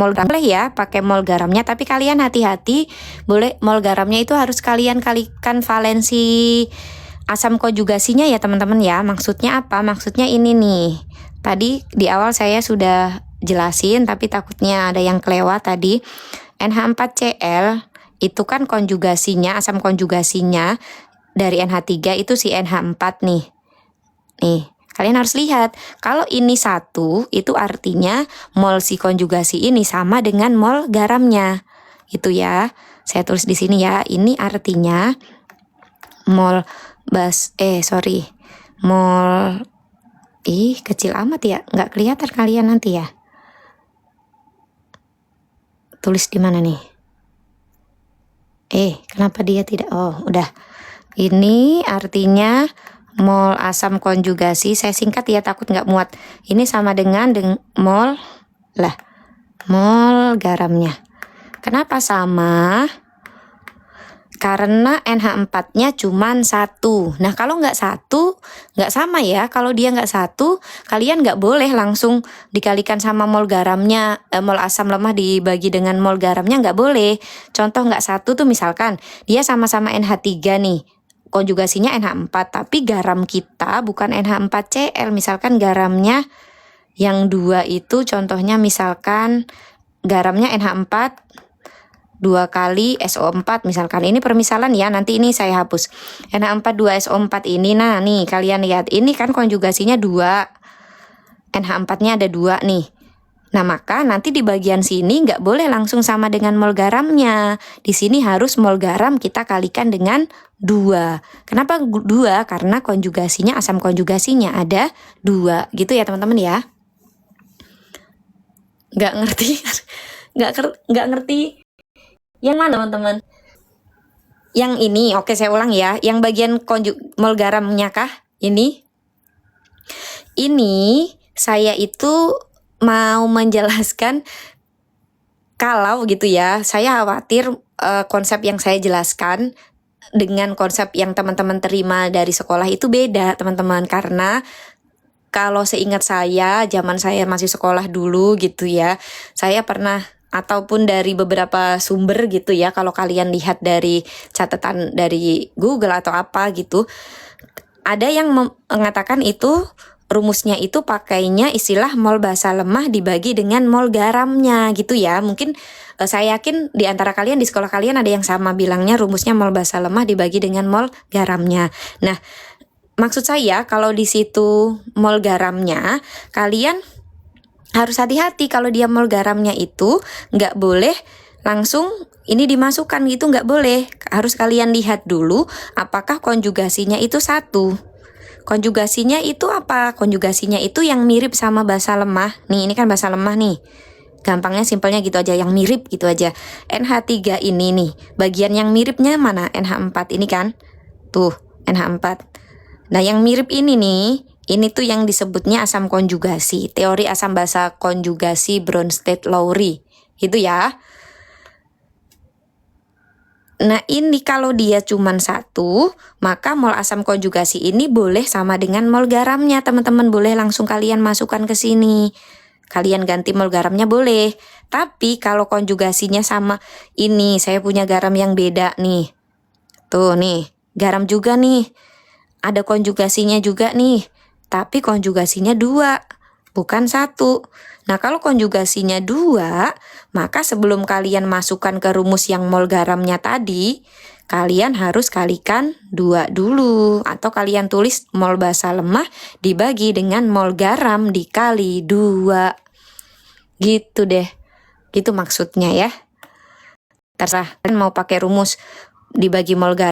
mol garam boleh ya, pakai mol garamnya, tapi kalian hati-hati, boleh mol garamnya itu harus kalian kalikan valensi asam konjugasinya ya teman-teman ya. Maksudnya apa? Maksudnya ini nih. Tadi di awal saya sudah jelasin, tapi takutnya ada yang kelewat tadi. NH4Cl itu kan konjugasinya, asam konjugasinya dari NH3 itu si NH4 nih. Nih, kalian harus lihat, kalau ini satu, itu artinya mol si konjugasi ini sama dengan mol garamnya. Itu ya. Saya tulis di sini ya. Ini artinya mol mol kecil amat ya, nggak kelihatan kalian nanti ya. Tulis di mana nih? Kenapa dia tidak? Oh, udah. Ini artinya mol asam konjugasi, saya singkat ya takut nggak muat. Ini sama dengan mol garamnya. Kenapa sama? Karena NH4-nya cuman satu. Nah, kalau nggak satu, nggak sama ya. Kalau dia nggak satu, kalian nggak boleh langsung dikalikan sama mol garamnya, mol asam lemah dibagi dengan mol garamnya, nggak boleh. Contoh nggak satu tuh misalkan, dia sama-sama NH3 nih. Konjugasinya NH4, tapi garam kita bukan NH4Cl. Misalkan garamnya yang dua itu, contohnya misalkan garamnya NH4, 2 kali SO4 misalkan. Ini permisalan ya, nanti ini saya hapus. NH4 2SO4 ini, nah nih kalian lihat, ini kan konjugasinya 2. NH4-nya ada 2 nih. Nah, maka nanti di bagian sini nggak boleh langsung sama dengan mol garamnya. Di sini harus mol garam kita kalikan dengan 2. Kenapa 2? Karena konjugasinya, asam konjugasinya ada 2. Gitu ya teman-teman ya. Nggak ngerti? nggak ngerti? Yang mana teman-teman? Yang ini, oke saya ulang ya. Yang bagian mol garamnya kah? Ini saya itu mau menjelaskan kalau gitu ya, saya khawatir konsep yang saya jelaskan dengan konsep yang teman-teman terima dari sekolah itu beda teman-teman. Karena kalau seingat saya, zaman saya masih sekolah dulu gitu ya, saya pernah, ataupun dari beberapa sumber gitu ya, kalau kalian lihat dari catatan dari Google atau apa gitu, ada yang mengatakan itu rumusnya itu pakainya istilah mol basa lemah dibagi dengan mol garamnya gitu ya. Mungkin saya yakin di antara kalian, di sekolah kalian ada yang sama bilangnya rumusnya mol basa lemah dibagi dengan mol garamnya. Nah, maksud saya kalau di situ mol garamnya, kalian harus hati-hati kalau dia mol garamnya itu nggak boleh langsung ini dimasukkan gitu, nggak boleh. Harus kalian lihat dulu apakah konjugasinya itu satu. Konjugasinya itu apa? Konjugasinya itu yang mirip sama basa lemah. Nih, ini kan basa lemah nih. Gampangnya simpelnya gitu aja, yang mirip gitu aja. NH3 ini nih, bagian yang miripnya mana? NH4 ini kan? Tuh, NH4. Nah, yang mirip ini nih, ini tuh yang disebutnya asam konjugasi. Teori asam basa konjugasi Bronsted-Lowry. Itu ya. Nah, ini kalau dia cuman satu, maka mol asam konjugasi ini boleh sama dengan mol garamnya. Teman-teman boleh langsung kalian masukkan ke sini. Kalian ganti mol garamnya boleh. Tapi kalau konjugasinya sama, ini saya punya garam yang beda nih. Tuh nih, garam juga nih. Ada konjugasinya juga nih. Tapi konjugasinya 2, bukan 1. Nah, kalau konjugasinya 2, maka sebelum kalian masukkan ke rumus yang mol garamnya tadi, kalian harus kalikan 2 dulu. Atau kalian tulis mol basa lemah dibagi dengan mol garam dikali 2. Gitu deh. Gitu maksudnya ya. Terserah kalian mau pakai rumus dibagi mol garam